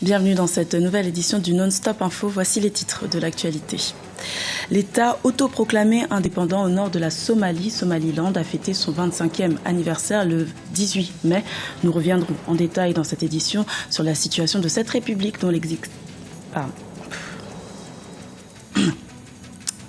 Bienvenue dans cette nouvelle édition du Non-Stop Info. Voici les titres de l'actualité. L'État autoproclamé indépendant au nord de la Somalie, Somaliland, a fêté son 25e anniversaire le 18 mai. Nous reviendrons en détail dans cette édition sur la situation de cette république dont l'existence...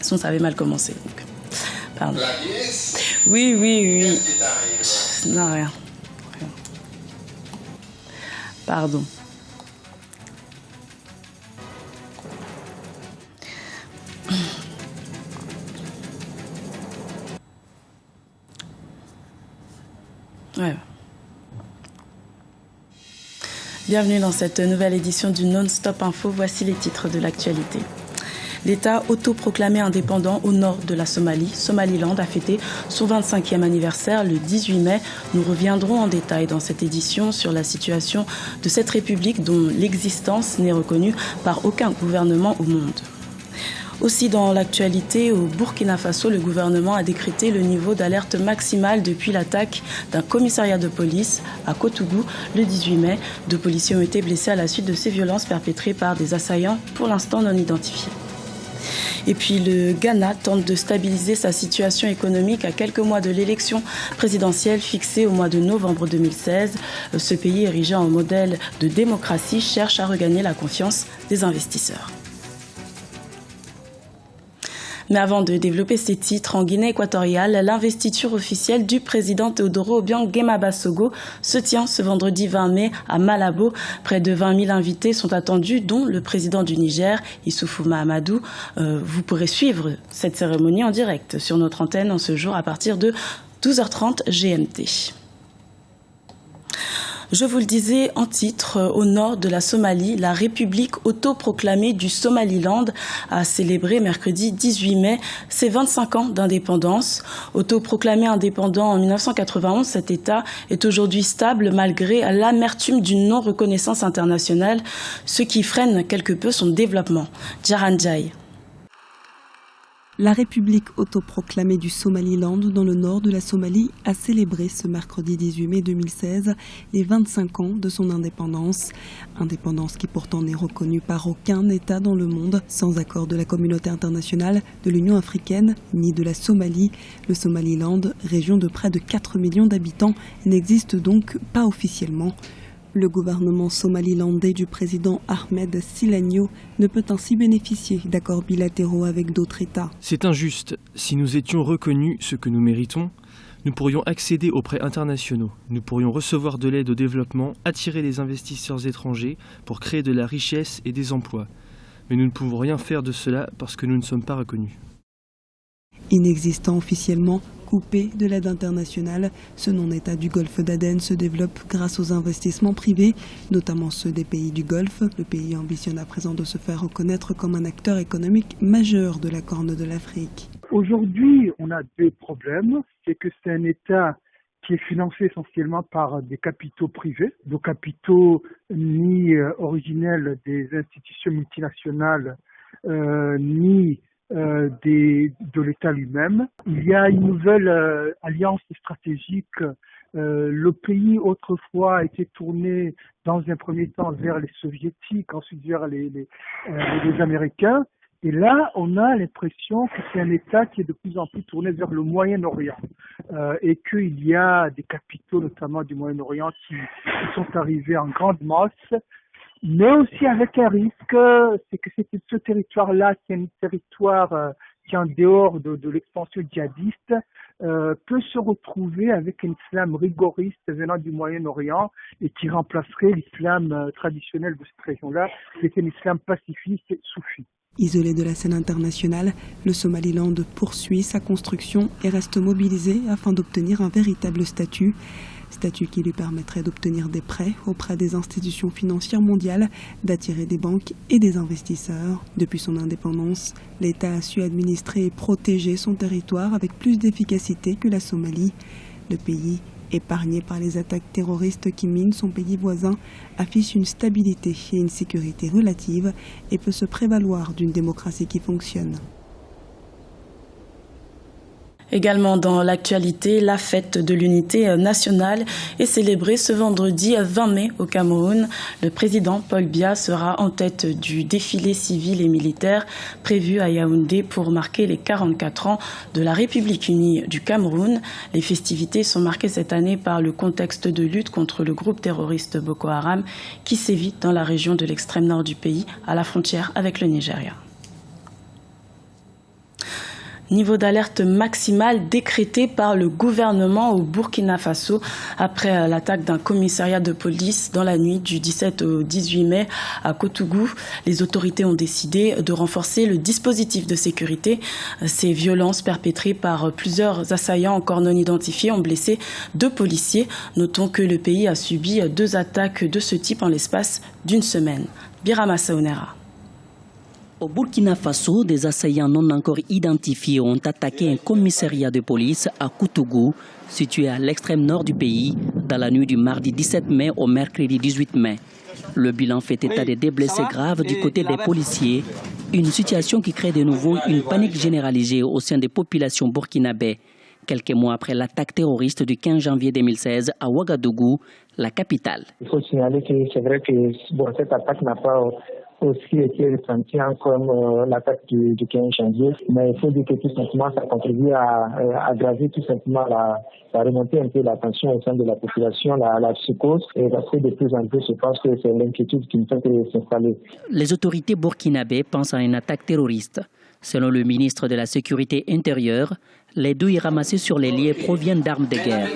Ça avait mal commencé. Donc. Pardon. Oui. Non, rien. Pardon. Ouais. Bienvenue dans cette nouvelle édition du Non-Stop Info. Voici les titres de l'actualité. L'État autoproclamé indépendant au nord de la Somalie, Somaliland, a fêté son 25e anniversaire le 18 mai. Nous reviendrons en détail dans cette édition sur la situation de cette république dont l'existence n'est reconnue par aucun gouvernement au monde. Aussi dans l'actualité, au Burkina Faso, le gouvernement a décrété le niveau d'alerte maximale depuis l'attaque d'un commissariat de police à Kotougou le 18 mai. 2 policiers ont été blessés à la suite de ces violences perpétrées par des assaillants pour l'instant non identifiés. Et puis le Ghana tente de stabiliser sa situation économique à quelques mois de l'élection présidentielle fixée au mois de novembre 2016. Ce pays érigé en modèle de démocratie cherche à regagner la confiance des investisseurs. Mais avant de développer ces titres, en Guinée équatoriale, l'investiture officielle du président Teodoro Obiang Nguema Basogo se tient ce vendredi 20 mai à Malabo. Près de 20 000 invités sont attendus, dont le président du Niger, Issoufou Mahamadou. Vous pourrez suivre cette cérémonie en direct sur notre antenne en ce jour à partir de 12h30 GMT. Je vous le disais en titre, au nord de la Somalie, la République autoproclamée du Somaliland a célébré mercredi 18 mai ses 25 ans d'indépendance. Autoproclamé indépendant en 1991, cet État est aujourd'hui stable malgré l'amertume d'une non-reconnaissance internationale, ce qui freine quelque peu son développement. Djaran Jai. La République autoproclamée du Somaliland dans le nord de la Somalie a célébré ce mercredi 18 mai 2016 les 25 ans de son indépendance. Indépendance qui pourtant n'est reconnue par aucun État dans le monde sans accord de la communauté internationale, de l'Union africaine ni de la Somalie. Le Somaliland, région de près de 4 millions d'habitants, n'existe donc pas officiellement. Le gouvernement somalilandais du président Ahmed Silanyo ne peut ainsi bénéficier d'accords bilatéraux avec d'autres États. C'est injuste. Si nous étions reconnus ce que nous méritons, nous pourrions accéder aux prêts internationaux, nous pourrions recevoir de l'aide au développement, attirer des investisseurs étrangers pour créer de la richesse et des emplois. Mais nous ne pouvons rien faire de cela parce que nous ne sommes pas reconnus. Inexistant officiellement, coupé de l'aide internationale, ce non-État du Golfe d'Aden se développe grâce aux investissements privés, notamment ceux des pays du Golfe. Le pays ambitionne à présent de se faire reconnaître comme un acteur économique majeur de la Corne de l'Afrique. Aujourd'hui, on a 2 problèmes. C'est que c'est un État qui est financé essentiellement par des capitaux privés, des capitaux ni originels des institutions multinationales, ni de l'État lui-même. Il y a une nouvelle alliance stratégique. Le pays autrefois a été tourné dans un premier temps vers les soviétiques, ensuite vers les Américains. Et là, on a l'impression que c'est un État qui est de plus en plus tourné vers le Moyen-Orient et qu'il y a des capitaux, notamment du Moyen-Orient, qui sont arrivés en grande masse. Mais aussi avec un risque, c'est que ce territoire-là, qui est un territoire qui est en dehors de l'expansion djihadiste, peut se retrouver avec un islam rigoriste venant du Moyen-Orient et qui remplacerait l'islam traditionnel de cette région-là, qui est un islam pacifiste et soufi. Isolé de la scène internationale, le Somaliland poursuit sa construction et reste mobilisé afin d'obtenir un véritable statut qui lui permettrait d'obtenir des prêts auprès des institutions financières mondiales, d'attirer des banques et des investisseurs. Depuis son indépendance, l'État a su administrer et protéger son territoire avec plus d'efficacité que la Somalie. Le pays, épargné par les attaques terroristes qui minent son pays voisin, affiche une stabilité et une sécurité relative et peut se prévaloir d'une démocratie qui fonctionne. Également dans l'actualité, la fête de l'unité nationale est célébrée ce vendredi 20 mai au Cameroun. Le président Paul Biya sera en tête du défilé civil et militaire prévu à Yaoundé pour marquer les 44 ans de la République unie du Cameroun. Les festivités sont marquées cette année par le contexte de lutte contre le groupe terroriste Boko Haram qui sévit dans la région de l'extrême nord du pays, à la frontière avec le Nigeria. Niveau d'alerte maximale décrété par le gouvernement au Burkina Faso après l'attaque d'un commissariat de police dans la nuit du 17 au 18 mai à Koutougou. Les autorités ont décidé de renforcer le dispositif de sécurité. Ces violences perpétrées par plusieurs assaillants encore non identifiés ont blessé 2 policiers. Notons que le pays a subi 2 attaques de ce type en l'espace d'une semaine. Birama Saounera. Au Burkina Faso, des assaillants non encore identifiés ont attaqué un commissariat de police à Koutougou, situé à l'extrême nord du pays, dans la nuit du mardi 17 mai au mercredi 18 mai. Le bilan fait état des blessés graves du côté des policiers, une situation qui crée de nouveau une panique généralisée au sein des populations burkinabées. Quelques mois après l'attaque terroriste du 15 janvier 2016 à Ouagadougou, la capitale. Il faut signaler que c'est vrai que cette attaque n'a pas aussi été ressentie comme l'attaque du 15 janvier, mais il faut dire que tout simplement ça contribue à aggraver tout simplement à remonter un peu la tension au sein de la population, la psychose, et parce que de plus en plus je pense que c'est l'inquiétude qui ne fait que s'installer. Les autorités burkinabées pensent à une attaque terroriste. Selon le ministre de la Sécurité intérieure, les douilles ramassées sur les lieux proviennent d'armes de guerre.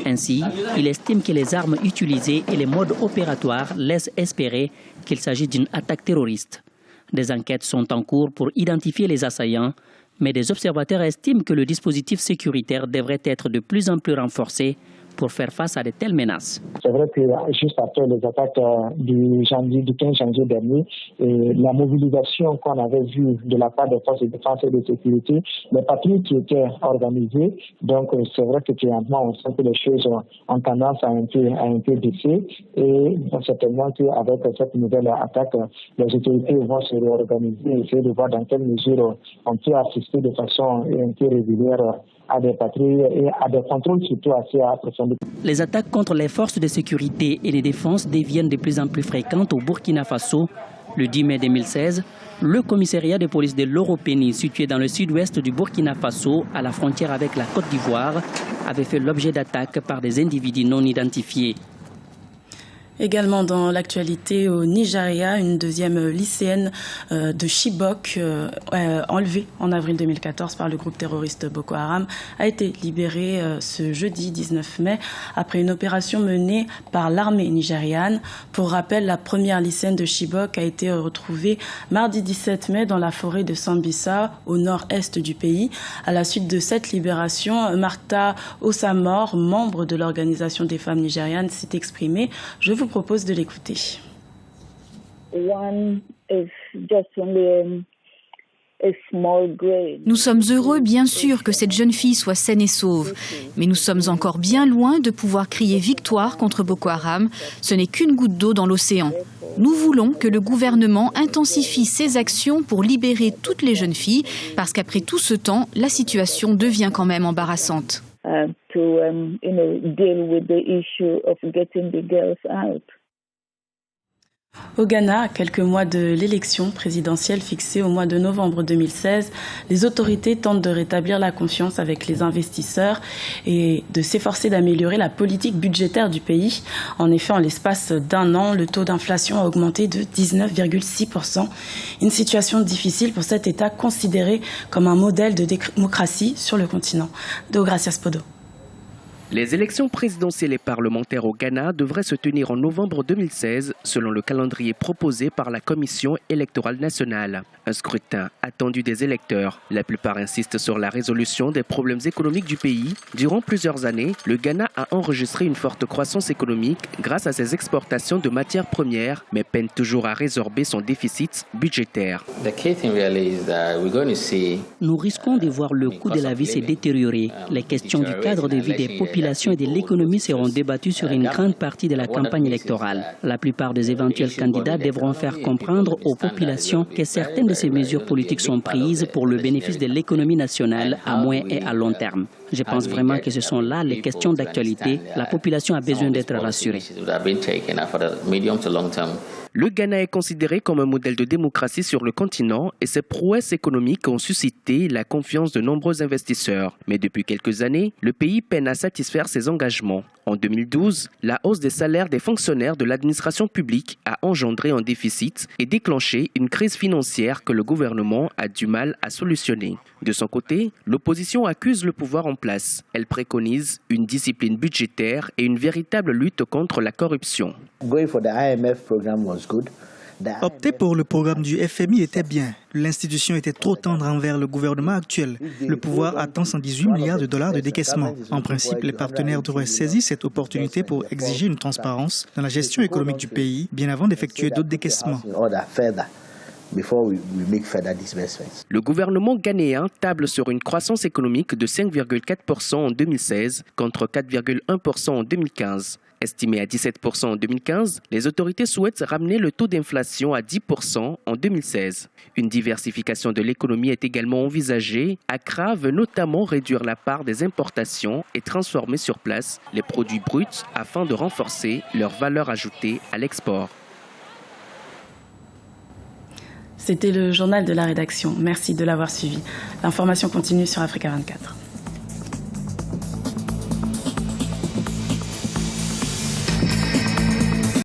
Ainsi, il estime que les armes utilisées et les modes opératoires laissent espérer qu'il s'agit d'une attaque terroriste. Des enquêtes sont en cours pour identifier les assaillants, mais des observateurs estiment que le dispositif sécuritaire devrait être de plus en plus renforcé pour faire face à de telles menaces. C'est vrai que juste après les attaques du 15 janvier dernier, la mobilisation qu'on avait vue de la part des forces de défense et de sécurité, les patrouilles qui étaient organisées, donc c'est vrai que clairement on sent que les choses ont tendance à un peu baisser, et certainement qu'avec cette nouvelle attaque, les autorités vont se réorganiser et essayer de voir dans quelle mesure on peut assister de façon un peu régulière à des patrouilles et à des contrôles surtout assez approfondis. Les attaques contre les forces de sécurité et les défenses deviennent de plus en plus fréquentes au Burkina Faso. Le 10 mai 2016, le commissariat de police de l'Oropénie, situé dans le sud-ouest du Burkina Faso, à la frontière avec la Côte d'Ivoire, avait fait l'objet d'attaques par des individus non identifiés. Également dans l'actualité au Nigeria, une deuxième lycéenne de Chibok, enlevée en avril 2014 par le groupe terroriste Boko Haram, a été libérée ce jeudi 19 mai après une opération menée par l'armée nigériane. Pour rappel, la première lycéenne de Chibok a été retrouvée mardi 17 mai dans la forêt de Sambisa, au nord-est du pays. À la suite de cette libération, Martha Osamor, membre de l'Organisation des femmes nigérianes, s'est exprimée. Je vous propose de l'écouter. Nous sommes heureux, bien sûr, que cette jeune fille soit saine et sauve, mais nous sommes encore bien loin de pouvoir crier victoire contre Boko Haram. Ce n'est qu'une goutte d'eau dans l'océan. Nous voulons que le gouvernement intensifie ses actions pour libérer toutes les jeunes filles, parce qu'après tout ce temps, la situation devient quand même embarrassante. Au Ghana, à quelques mois de l'élection présidentielle fixée au mois de novembre 2016, les autorités tentent de rétablir la confiance avec les investisseurs et de s'efforcer d'améliorer la politique budgétaire du pays. En effet, en l'espace d'un an, le taux d'inflation a augmenté de 19,6%. Une situation difficile pour cet État considéré comme un modèle de démocratie sur le continent. Deogracias Podo. Les élections présidentielles et parlementaires au Ghana devraient se tenir en novembre 2016, selon le calendrier proposé par la Commission électorale nationale. Un scrutin attendu des électeurs. La plupart insistent sur la résolution des problèmes économiques du pays. Durant plusieurs années, le Ghana a enregistré une forte croissance économique grâce à ses exportations de matières premières, mais peine toujours à résorber son déficit budgétaire. Nous risquons de voir le coût de la vie se détériorer. Les questions du cadre de vie des populations population et de l'économie seront débattus sur une grande partie de la campagne électorale. La plupart des éventuels candidats devront faire comprendre aux populations que certaines de ces mesures politiques sont prises pour le bénéfice de l'économie nationale à moyen et à long terme. Je pense vraiment que ce sont là les questions d'actualité. La population a besoin d'être rassurée. Le Ghana est considéré comme un modèle de démocratie sur le continent et ses prouesses économiques ont suscité la confiance de nombreux investisseurs. Mais depuis quelques années, le pays peine à satisfaire ses engagements. En 2012, la hausse des salaires des fonctionnaires de l'administration publique a engendré un déficit et déclenché une crise financière que le gouvernement a du mal à solutionner. De son côté, l'opposition accuse le pouvoir en place. Elle préconise une discipline budgétaire et une véritable lutte contre la corruption. Opter pour le programme du FMI était bien. L'institution était trop tendre envers le gouvernement actuel. Le pouvoir attend 118 milliards de dollars de décaissement. En principe, les partenaires devraient saisir cette opportunité pour exiger une transparence dans la gestion économique du pays, bien avant d'effectuer d'autres décaissements. Le gouvernement ghanéen table sur une croissance économique de 5,4% en 2016 contre 4,1% en 2015. Estimé à 17% en 2015, les autorités souhaitent ramener le taux d'inflation à 10% en 2016. Une diversification de l'économie est également envisagée. Accra veut notamment réduire la part des importations et transformer sur place les produits bruts afin de renforcer leur valeur ajoutée à l'export. C'était le journal de la rédaction. Merci de l'avoir suivi. L'information continue sur Africa 24.